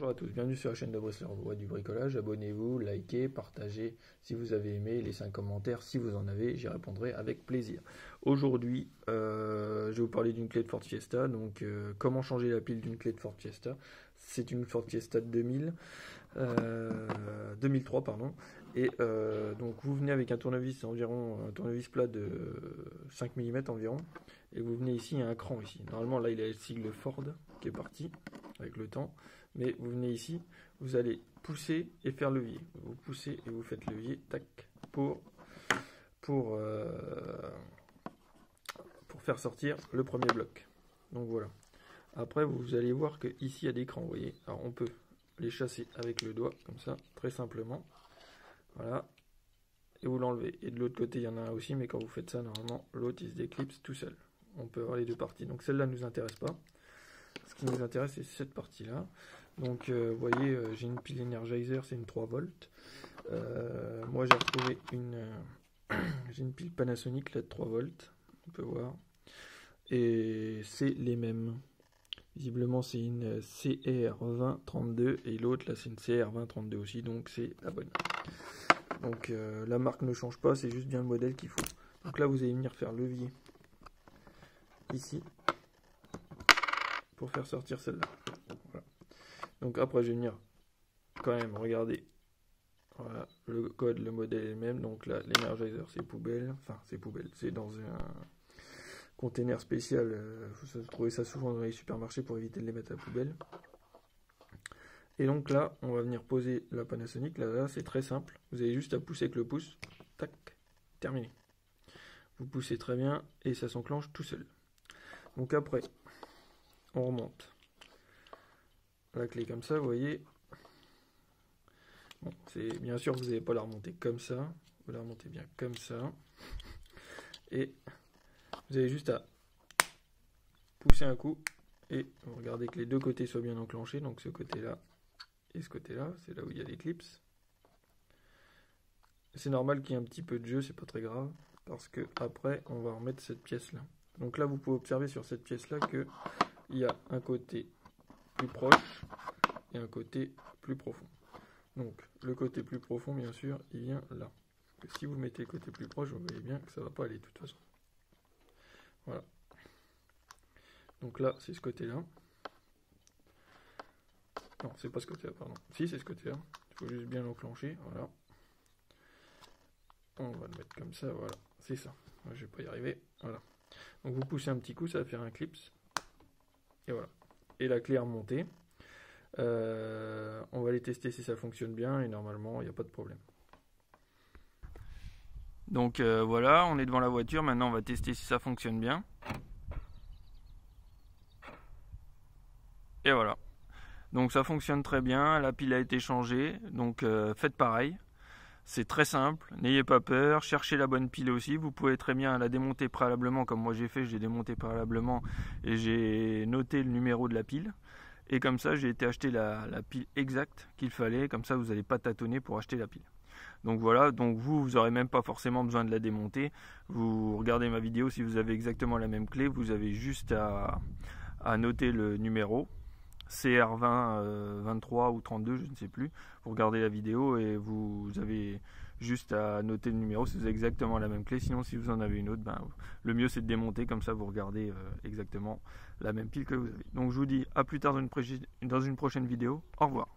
Bonjour à tous, bienvenue sur la chaîne de Brice Leroy du bricolage. Abonnez-vous, likez, partagez si vous avez aimé, laissez un commentaire si vous en avez, j'y répondrai avec plaisir. Aujourd'hui, je vais vous parler d'une clé de Ford Fiesta. Donc, comment changer la pile d'une clé de Ford Fiesta? C'est une Ford Fiesta de 2003, pardon. Et donc, vous venez avec un tournevis un tournevis plat de 5 mm environ. Et vous venez ici, il y a un cran ici. Normalement, là, il y a le sigle Ford qui est parti avec le temps. Mais vous venez ici, vous allez pousser et faire levier. Vous poussez et vous faites levier, tac, pour faire sortir le premier bloc. Donc voilà. Après, vous allez voir que ici il y a des crans, vous voyez. Alors on peut les chasser avec le doigt, comme ça, très simplement. Voilà. Et vous l'enlevez. Et de l'autre côté, il y en a un aussi, mais quand vous faites ça, normalement, l'autre, il se déclipse tout seul. On peut avoir les deux parties. Donc celle-là ne nous intéresse pas. Ce qui nous intéresse, c'est cette partie-là. Donc, vous voyez, j'ai une pile Energizer, c'est une 3 volts. Moi, j'ai retrouvé j'ai une pile Panasonic, là, de 3 volts. On peut voir. Et c'est les mêmes. Visiblement, c'est une CR2032 et l'autre, là, c'est une CR2032 aussi. Donc, c'est la bonne. Donc, la marque ne change pas, c'est juste bien le modèle qu'il faut. Donc là, vous allez venir faire levier ici pour faire sortir celle-là. Voilà. Donc après je vais venir quand même regarder. Voilà, le code, le modèle est le même. Donc là, l'Energizer c'est poubelle. Enfin c'est poubelle, c'est dans un container spécial. Vous trouvez ça souvent dans les supermarchés pour éviter de les mettre à la poubelle. Et donc là, on va venir poser la Panasonic. Là c'est très simple. Vous avez juste à pousser avec le pouce. Tac, terminé. Vous poussez très bien et ça s'enclenche tout seul. Donc après, on remonte la clé comme ça, vous voyez. Bon, c'est bien sûr vous n'allez pas la remonter comme ça, vous la remontez bien comme ça. Et vous avez juste à pousser un coup et vous regardez que les deux côtés soient bien enclenchés. Donc ce côté-là et ce côté-là, c'est là où il y a l'éclipse. C'est normal qu'il y ait un petit peu de jeu, c'est pas très grave, parce que après on va remettre cette pièce-là. Donc là vous pouvez observer sur cette pièce-là que il y a un côté plus proche et un côté plus profond. Donc le côté plus profond, bien sûr, il vient là. Parce que si vous mettez le côté plus proche, vous voyez bien que ça ne va pas aller de toute façon. Voilà. Donc là, c'est ce côté-là. Non, c'est pas ce côté-là, pardon. Si, c'est ce côté-là. Il faut juste bien l'enclencher. Voilà. On va le mettre comme ça, voilà. C'est ça. Moi, je vais pas y arriver. Voilà. Donc vous poussez un petit coup, ça va faire un clips. Et voilà. Et la clé est remontée. On va aller tester si ça fonctionne bien et normalement il n'y a pas de problème. Donc voilà, on est devant la voiture. Maintenant on va tester si ça fonctionne bien. Et voilà. Donc ça fonctionne très bien. La pile a été changée. Donc faites pareil. C'est très simple, n'ayez pas peur, cherchez la bonne pile aussi, vous pouvez très bien la démonter préalablement comme moi j'ai fait, j'ai démonté préalablement et j'ai noté le numéro de la pile. Et comme ça j'ai été acheter la pile exacte qu'il fallait, comme ça vous n'allez pas tâtonner pour acheter la pile. Donc voilà, donc vous n'aurez même pas forcément besoin de la démonter, vous regardez ma vidéo, si vous avez exactement la même clé, vous avez juste à noter le numéro. CR20, 23 ou 32, je ne sais plus. Vous regardez la vidéo et vous avez juste à noter le numéro si vous avez exactement la même clé. Sinon, si vous en avez une autre, ben, le mieux c'est de démonter, comme ça vous regardez exactement la même pile que vous avez. Donc je vous dis à plus tard dans une prochaine vidéo. Au revoir.